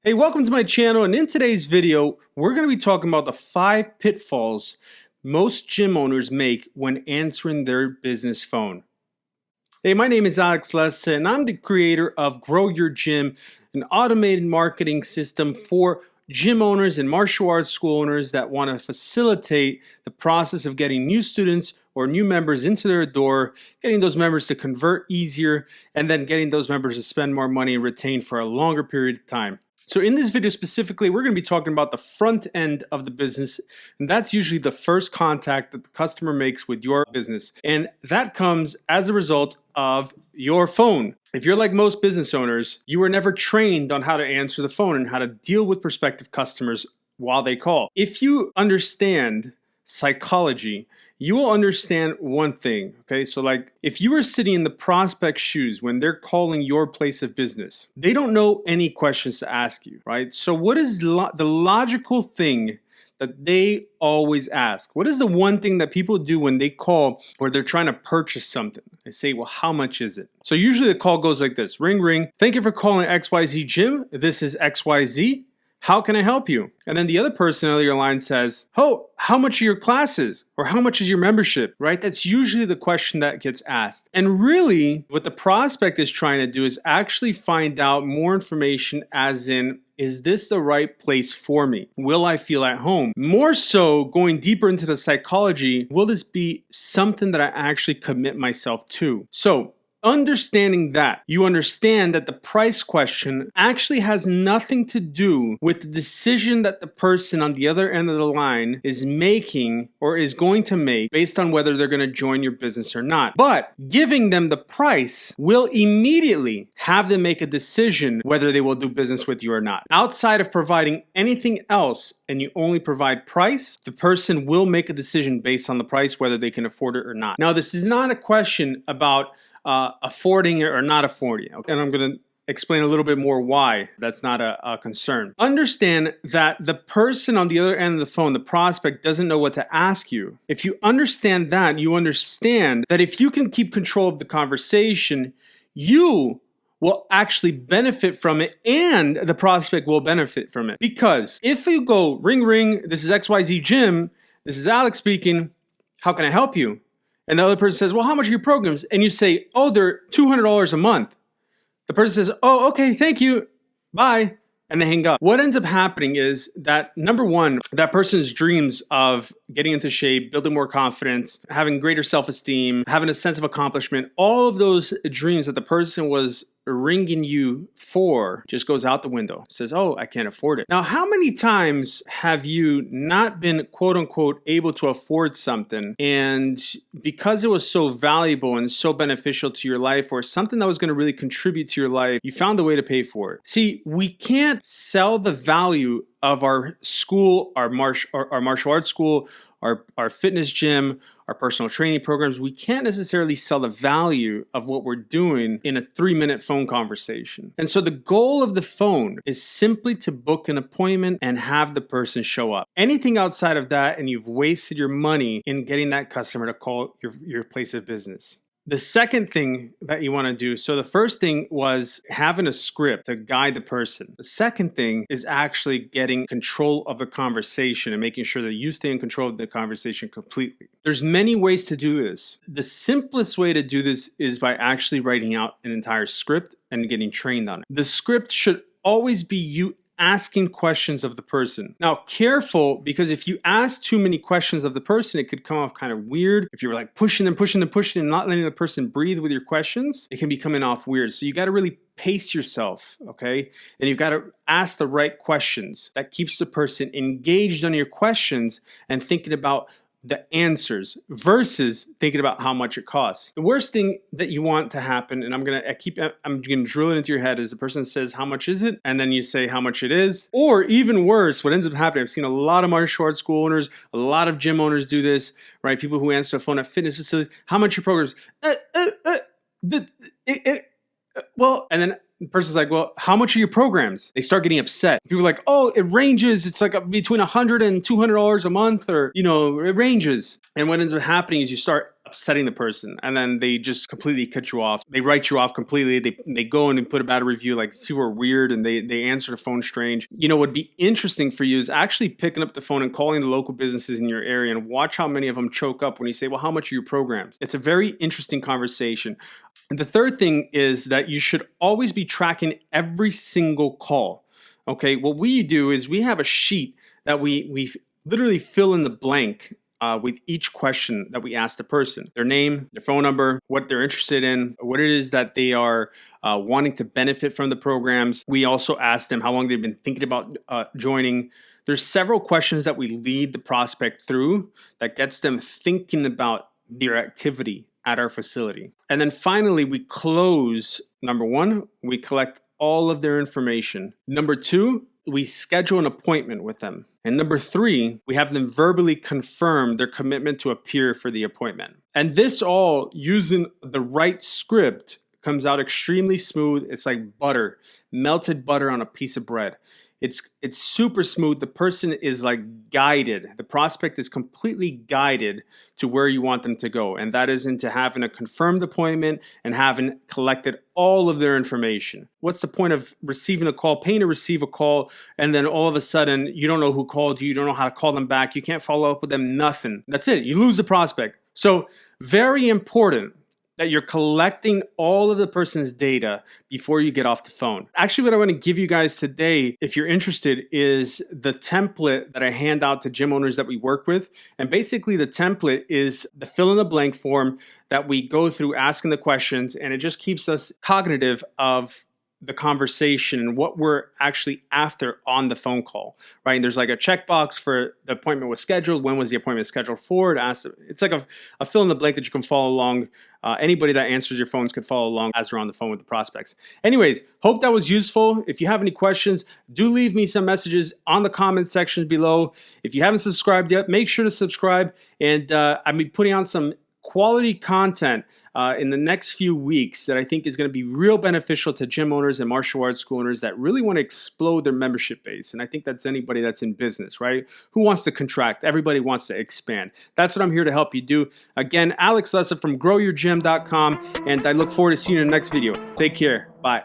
Hey, welcome to my channel, and in today's video, we're going to be talking about the 5 pitfalls most gym owners make when answering their business phone. Hey, my name is Alex Lessa, and I'm the creator of Grow Your Gym, an automated marketing system for gym owners and martial arts school owners that want to facilitate the process of getting new students or new members into their door, getting those members to convert easier, and then getting those members to spend more money and retain for a longer period of time. So in this video specifically, we're going to be talking about the front end of the business, and that's usually the first contact that the customer makes with your business. And that comes as a result of your phone. If you're like most business owners, you were never trained on how to answer the phone and how to deal with prospective customers while they call. If you understand psychology, you will understand one thing, okay? So like if you were sitting in the prospect's shoes when they're calling your place of business, they don't know any questions to ask you, right? So what is the logical thing that they always ask? What is the one thing that people do when they call or they're trying to purchase something? They say, well, how much is it? So usually the call goes like this: ring, ring. Thank you for calling XYZ Gym. This is XYZ. How can I help you? And then the other person on the other line says, oh, how much are your classes? Or how much is your membership, right? That's usually the question that gets asked. And really, what the prospect is trying to do is actually find out more information, as in, is this the right place for me? Will I feel at home? More so, going deeper into the psychology, will this be something that I actually commit myself to? So, understanding that, you understand that the price question actually has nothing to do with the decision that the person on the other end of the line is making or is going to make based on whether they're going to join your business or not. But giving them the price will immediately have them make a decision whether they will do business with you or not. Outside of providing anything else, and you only provide price, the person will make a decision based on the price, whether they can afford it or not. Now, this is not a question about affording it or not affording it. And I'm going to explain a little bit more why that's not a concern. Understand that the person on the other end of the phone, the prospect, doesn't know what to ask you. If you understand that, you understand that if you can keep control of the conversation, you will actually benefit from it, and the prospect will benefit from it. Because if you go, ring, ring, this is XYZ Gym, this is Alex speaking, how can I help you? And the other person says, well, how much are your programs? And you say, oh, they're $200 a month. The person says, oh, okay, thank you, bye, and they hang up. What ends up happening is that, number one, that person's dreams of getting into shape, building more confidence, having greater self-esteem, having a sense of accomplishment, all of those dreams that the person was ringing you for just goes out the window. Says, oh, I can't afford it. Now, how many times have you not been, quote unquote, able to afford something, and because it was so valuable and so beneficial to your life, or something that was going to really contribute to your life, you found a way to pay for it? See, we can't sell the value of our school, our martial arts school, our fitness gym, our personal training programs. We can't necessarily sell the value of what we're doing in a 3-minute phone conversation. And so the goal of the phone is simply to book an appointment and have the person show up. Anything outside of that, and you've wasted your money in getting that customer to call your place of business. The second thing that you want to do, so the first thing was having a script to guide the person. The second thing is actually getting control of the conversation and making sure that you stay in control of the conversation completely. There's many ways to do this. The simplest way to do this is by actually writing out an entire script and getting trained on it. The script should always be you asking questions of the person. Now, careful, because if you ask too many questions of the person, it could come off kind of weird. If you're like pushing and not letting the person breathe with your questions, it can be coming off weird. So you got to really pace yourself, okay? And you've got to ask the right questions. That keeps the person engaged on your questions and thinking about the answers versus thinking about how much it costs. The worst thing that you want to happen, and I'm gonna drill it into your head, is the person says, how much is it? And then you say how much it is. Or even worse, what ends up happening, I've seen a lot of martial arts school owners, a lot of gym owners do this, right? People who answer the phone at fitness facilities, how much are your programs? Well, and then the person's like, well, how much are your programs? They start getting upset. People are like, oh, it ranges. It's like between $100 and $200 a month, or, it ranges. And what ends up happening is you start upsetting the person, and then they just completely cut you off. They write you off completely. They go in and put a bad review, like people are weird and they answer the phone strange. You know, what'd be interesting for you is actually picking up the phone and calling the local businesses in your area and watch how many of them choke up when you say, well, how much are your programs? It's a very interesting conversation. And the third thing is that you should always be tracking every single call. Okay, what we do is we have a sheet that we literally fill in the blank with each question that we ask the person: their name, their phone number, what they're interested in, what it is that they are wanting to benefit from the programs. We also ask them how long they've been thinking about joining. There's several questions that we lead the prospect through that gets them thinking about their activity at our facility. And then finally, we close. Number one, we collect all of their information. Number two, we schedule an appointment with them. And number three, we have them verbally confirm their commitment to appear for the appointment. And this all, using the right script, comes out extremely smooth. It's like butter, melted butter on a piece of bread. It's super smooth. The person is like guided. The prospect is completely guided to where you want them to go. And that is into having a confirmed appointment and having collected all of their information. What's the point of receiving a call, paying to receive a call, and then all of a sudden you don't know who called you, you don't know how to call them back, you can't follow up with them, nothing. That's it. You lose the prospect. So very important that you're collecting all of the person's data before you get off the phone. Actually, what I want to give you guys today, if you're interested, is the template that I hand out to gym owners that we work with. And basically the template is the fill in the blank form that we go through asking the questions, and it just keeps us cognitive of the conversation and what we're actually after on the phone call, right? And there's like a checkbox for the appointment was scheduled. When was the appointment scheduled for? It's like a fill in the blank that you can follow along. Anybody that answers your phones could follow along as they're on the phone with the prospects. Anyways, hope that was useful. If you have any questions, do leave me some messages on the comment section below. If you haven't subscribed yet, make sure to subscribe. And I'll be putting on some quality content in the next few weeks that I think is going to be real beneficial to gym owners and martial arts school owners that really want to explode their membership base. And I think that's anybody that's in business, right? Who wants to contract? Everybody wants to expand. That's what I'm here to help you do. Again, Alex Lessa from growyourgym.com, and I look forward to seeing you in the next video. Take care. Bye.